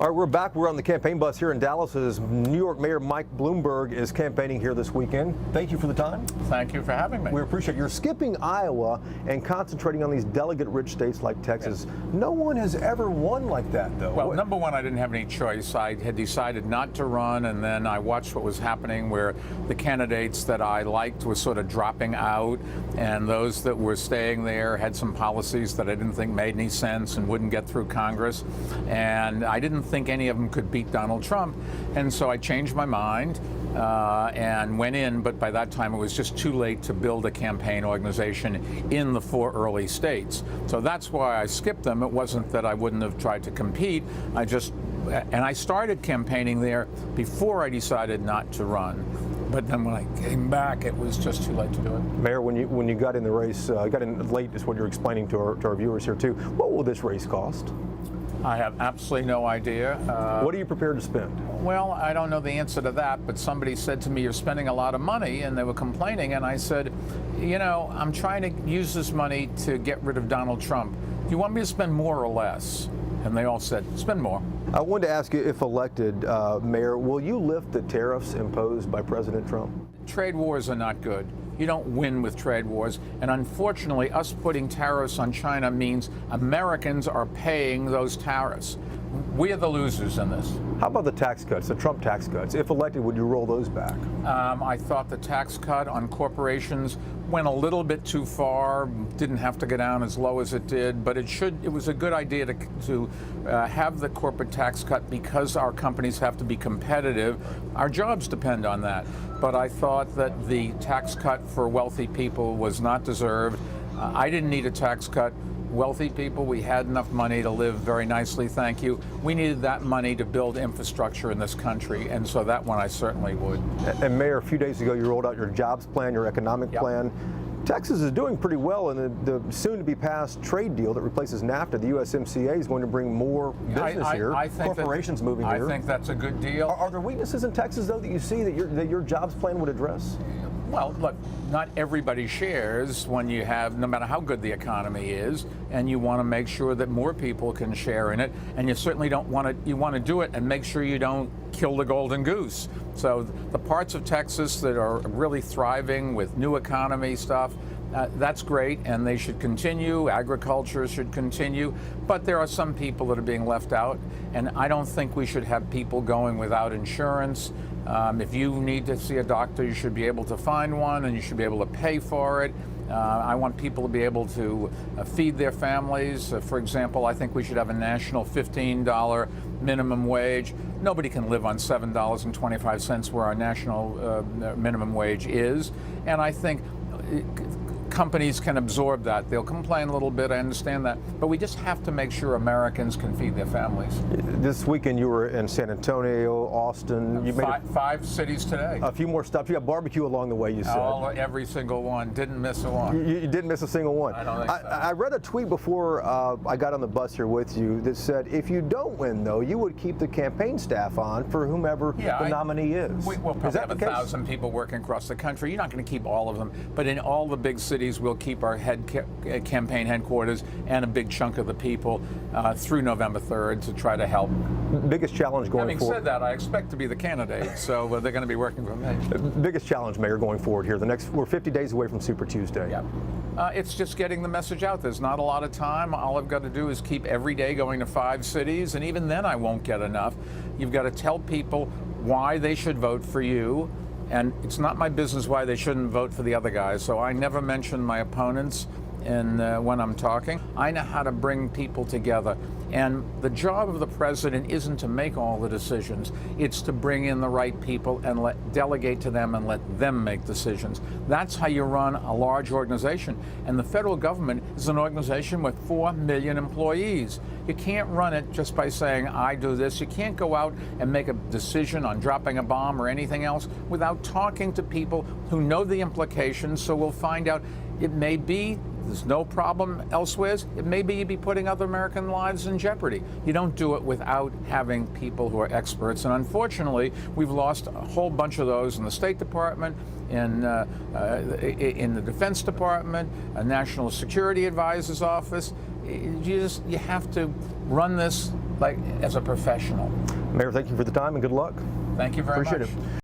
All right, we're back. We're on the campaign bus here in Dallas as New York Mayor Mike Bloomberg is campaigning here this weekend. Thank you for the time. Thank you for having me. We appreciate it. You're skipping Iowa and concentrating on these delegate-rich states like Texas. Yes. No one has ever won like that, though. Well, number one, I didn't have any choice. I had decided not to run, and then I watched what was happening where the candidates that I liked were sort of dropping out, and those that were staying there had some policies that I didn't think made any sense and wouldn't get through Congress. And I didn't think any of them could beat Donald Trump, and so I changed my mind and went in, but by that time it was just too late to build a campaign organization in the 4 early states. So that's why I skipped them. It wasn't that I wouldn't have tried to compete. I started campaigning there before I decided not to run. But then when I came back, it was just too late to do it. Mayor, when you got in the race, got in late is what you're explaining to our viewers here too. What will this race cost? I have absolutely no idea. What are you prepared to spend? Well, I don't know the answer to that, but somebody said to me, you're spending a lot of money, and they were complaining, and I said, you know, I'm trying to use this money to get rid of Donald Trump. Do you want me to spend more or less? And they all said, spend more. I wanted to ask you, if elected, Mayor, will you lift the tariffs imposed by President Trump? Trade wars are not good. You don't win with trade wars. And unfortunately, us putting tariffs on China means Americans are paying those tariffs. We are the losers in this. How about the tax cuts, the Trump tax cuts? If elected, would you roll those back? I thought the tax cut on corporations went a little bit too far, didn't have to go down as low as it did, but it was a good idea to have the corporate tax cut because our companies have to be competitive. Our jobs depend on that. But I thought that the tax cut for wealthy people was not deserved. I didn't need a tax cut. Wealthy people, we had enough money to live very nicely, thank you. We needed that money to build infrastructure in this country, and so that one I certainly would. And Mayor, a few days ago you rolled out your jobs plan, your economic plan. Texas is doing pretty well in the soon-to-be-passed trade deal that replaces NAFTA. The USMCA is going to bring more business here, corporations moving here. I think that's a good deal. Are there weaknesses in Texas, though, that you see that your jobs plan would address? Well, look, not everybody shares when you have, no matter how good the economy is, and you want to make sure that more people can share in it, and you certainly don't want to, you want to do it and make sure you don't kill the golden goose. So the parts of Texas that are really thriving with new economy stuff, that's great, and they should continue. Agriculture should continue, but there are some people that are being left out, and I don't think we should have people going without insurance. If you need to see a doctor, you should be able to find one, and you should be able to pay for it. I want people to be able to feed their families. For example, I think we should have a national $15 minimum wage. Nobody can live on $7.25 where our national minimum wage is. And I think companies can absorb that. They'll complain a little bit, I understand that, but we just have to make sure Americans can feed their families. This weekend you were in San Antonio, Austin. You made five cities today. A few more stops. You got barbecue along the way, you said. Every single one. Didn't miss a one. You didn't miss a single one. I don't think so. I read a tweet before I got on the bus here with you that said if you don't win, though, you would keep the campaign staff on for whomever the nominee is. We'll probably have 1,000 people working across the country. You're not going to keep all of them, but in all the big cities, we'll keep our campaign headquarters and a big chunk of the people through November 3rd to try to help. Biggest challenge going forward? Having said that, I expect to be the candidate, so they're going to be working for me. Biggest challenge, Mayor, going forward here. We're 50 days away from Super Tuesday. Yeah. It's just getting the message out. There's not a lot of time. All I've got to do is keep every day going to 5 cities, and even then I won't get enough. You've got to tell people why they should vote for you. And it's not my business why they shouldn't vote for the other guys. So I never mention my opponents when I'm talking. I know how to bring people together. And the job of the president isn't to make all the decisions. It's to bring in the right people and delegate to them and let them make decisions. That's how you run a large organization. And the federal government is an organization with 4 million employees. You can't run it just by saying, I do this. You can't go out and make a decision on dropping a bomb or anything else without talking to people who know the implications. So we'll find out. It may be there's no problem elsewhere. It may be you'd be putting other American lives in jeopardy. You don't do it without having people who are experts. And unfortunately, we've lost a whole bunch of those in the State Department, in the Defense Department, a National Security Advisor's Office. You have to run this like as a professional. Mayor, thank you for the time and good luck. Thank you very much. Appreciate it.